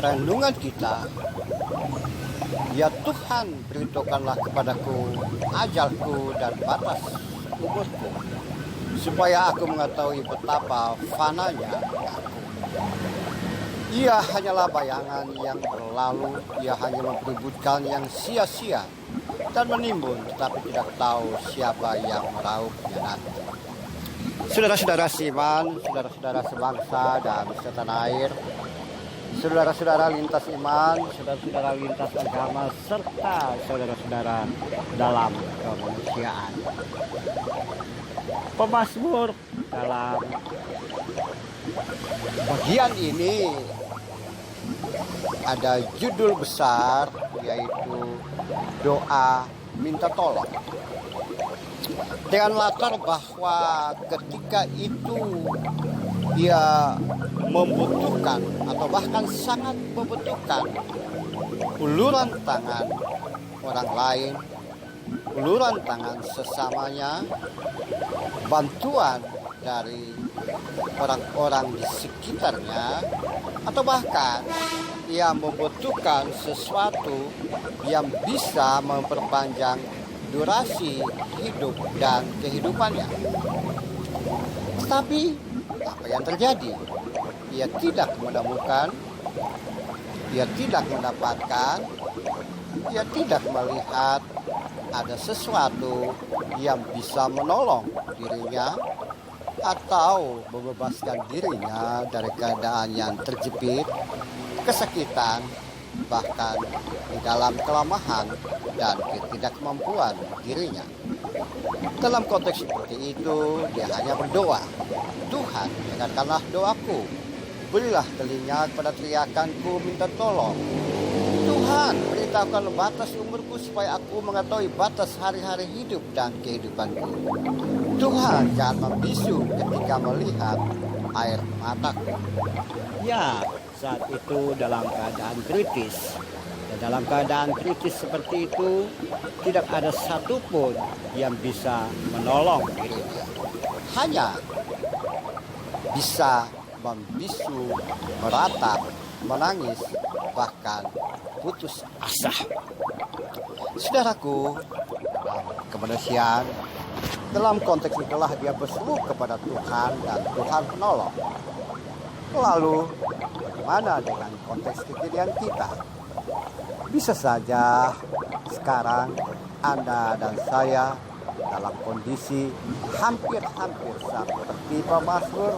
renungan kita, ya Tuhan, beritahukanlah kepadaku ajalku dan batas umurku, supaya aku mengetahui betapa fananya aku. Ia hanyalah bayangan yang berlalu, ia hanya memperebutkan yang sia-sia dan menimbun, tetapi tidak tahu siapa yang merauhnya nanti. Saudara-saudara seiman, saudara-saudara sebangsa dan setanah air, saudara-saudara lintas iman, saudara-saudara lintas agama, serta saudara-saudara dalam kemanusiaan. Pemazmur dalam bagian ini ada judul besar, yaitu doa minta tolong. Dengan latar bahwa ketika itu ia membutuhkan atau bahkan sangat membutuhkan uluran tangan orang lain, uluran tangan sesamanya, bantuan dari orang-orang di sekitarnya, atau bahkan ia membutuhkan sesuatu yang bisa memperpanjang durasi hidup dan kehidupannya. Tetapi apa yang terjadi? Ia tidak menemukan, ia tidak mendapatkan, ia tidak melihat ada sesuatu yang bisa menolong dirinya atau membebaskan dirinya dari keadaan yang terjepit, kesakitan, bahkan di dalam kelemahan dan ketidakmampuan dirinya. Dalam konteks seperti itu, dia hanya berdoa, Tuhan, dengarkanlah doaku, berilah telinga kepada teriakanku minta tolong. Tuhan, beritahukan batas umurku supaya aku mengetahui batas hari-hari hidup dan kehidupanku. Tuhan, jangan membisu ketika melihat air mataku. Ya, saat itu dalam keadaan kritis. Dan dalam keadaan kritis seperti itu, tidak ada satupun yang bisa menolong dirinya. Hanya bisa membisu, meratap, menangis, bahkan putus asa. Saudaraku, dalam kemanusiaan, dalam konteks itulah dia berseru kepada Tuhan dan Tuhan menolong. Lalu, bagaimana dengan konteks kekinian kita? Bisa saja sekarang Anda dan saya dalam kondisi hampir-hampir seperti pemazmur,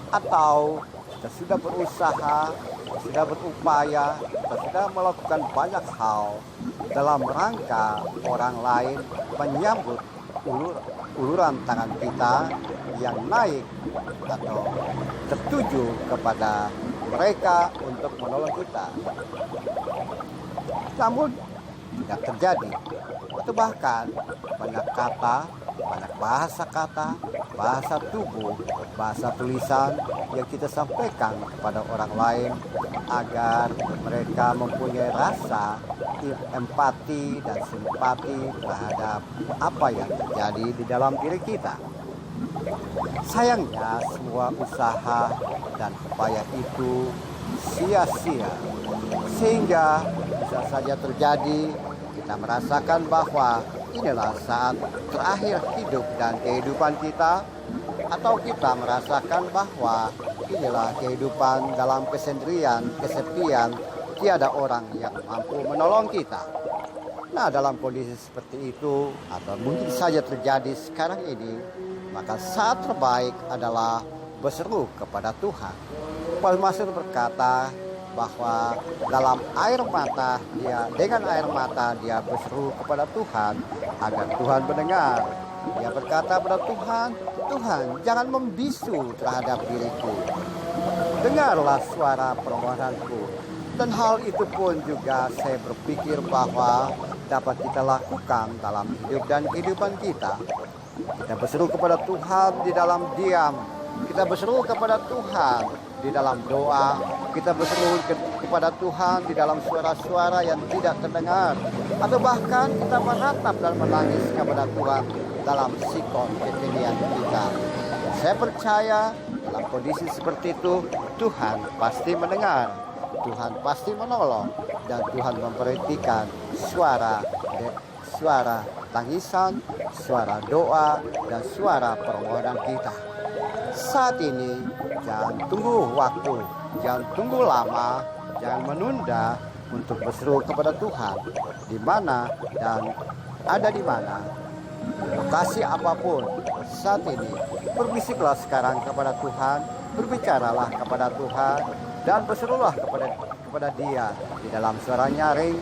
atau kita sudah berusaha, kita sudah berupaya, kita sudah melakukan banyak hal dalam rangka orang lain menyambut uluran tangan kita yang naik atau tertuju kepada mereka untuk menolong kita. Namun tidak terjadi. Atau bahkan banyak kata, banyak bahasa kata, bahasa tubuh, bahasa tulisan yang kita sampaikan kepada orang lain agar mereka mempunyai rasa empati dan simpati terhadap apa yang terjadi di dalam diri kita. Sayangnya semua usaha dan upaya itu sia-sia, sehingga bisa saja terjadi kita merasakan bahwa inilah saat terakhir hidup dan kehidupan kita, atau kita merasakan bahwa inilah kehidupan dalam kesendirian, kesepian, tiada orang yang mampu menolong kita. Nah, dalam kondisi seperti itu, atau mungkin saja terjadi sekarang ini, maka saat terbaik adalah berseru kepada Tuhan. Pemazmur berkata bahwa dalam air mata dengan air mata dia berseru kepada Tuhan agar Tuhan mendengar. Dia berkata kepada Tuhan, Tuhan, jangan membisu terhadap diriku. Dengarlah suara permohonanku. Dan hal itu pun juga saya berpikir bahwa dapat kita lakukan dalam hidup dan kehidupan kita. Kita berseru kepada Tuhan di dalam diam. Kita berseru kepada Tuhan di dalam doa. Kita berseru kepada Tuhan di dalam suara-suara yang tidak terdengar. Atau bahkan kita meratap dan menangis kepada Tuhan dalam sikon kekinian kita. Saya percaya dalam kondisi seperti itu Tuhan pasti mendengar. Tuhan pasti menolong dan Tuhan memperhatikan suara tangisan, suara doa, dan suara permohonan kita. Saat ini jangan tunggu waktu, jangan tunggu lama, jangan menunda untuk berseru kepada Tuhan. Di mana dan ada di mana, lokasi apapun saat ini, berbisiklah sekarang kepada Tuhan, berbicaralah kepada Tuhan, dan berserulah kepada Dia di dalam suara nyaring,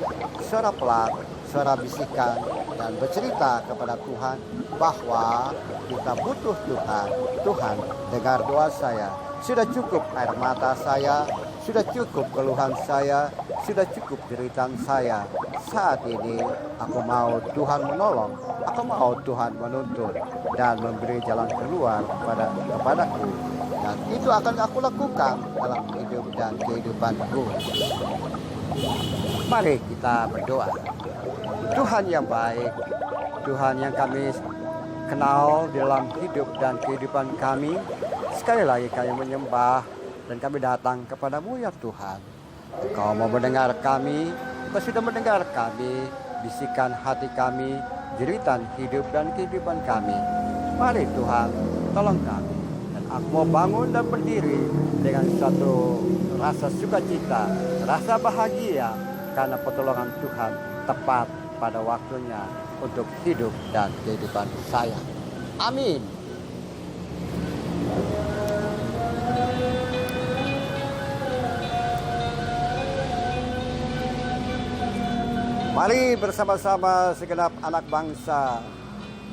suara pelan, suara bisikan, dan bercerita kepada Tuhan bahwa kita butuh Tuhan. Tuhan, dengar doa saya. Sudah cukup air mata saya, sudah cukup keluhan saya, sudah cukup jeritan saya. Saat ini aku mau Tuhan menolong, aku mau Tuhan menuntun dan memberi jalan keluar kepadaku. Dan itu akan aku lakukan dalam hidup dan kehidupanku. Mari kita berdoa. Tuhan yang baik, Tuhan yang kami kenal di dalam hidup dan kehidupan kami, sekali lagi kami menyembah dan kami datang kepadamu ya Tuhan. Engkau mau mendengar kami, Engkau sudah mendengar kami, bisikan hati kami, jeritan hidup dan kehidupan kami. Mari Tuhan, tolong kami. Dan aku mau bangun dan berdiri dengan satu rasa sukacita, rasa bahagia karena pertolongan Tuhan tepat pada waktunya untuk hidup dan kehidupan saya. Amin. Mari bersama-sama segenap anak bangsa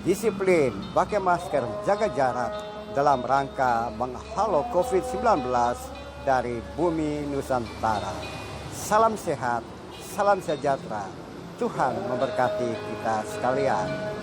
disiplin, pakai masker, jaga jarak dalam rangka menghalau COVID-19 dari bumi Nusantara. Salam sehat, salam sejahtera. Tuhan memberkati kita sekalian.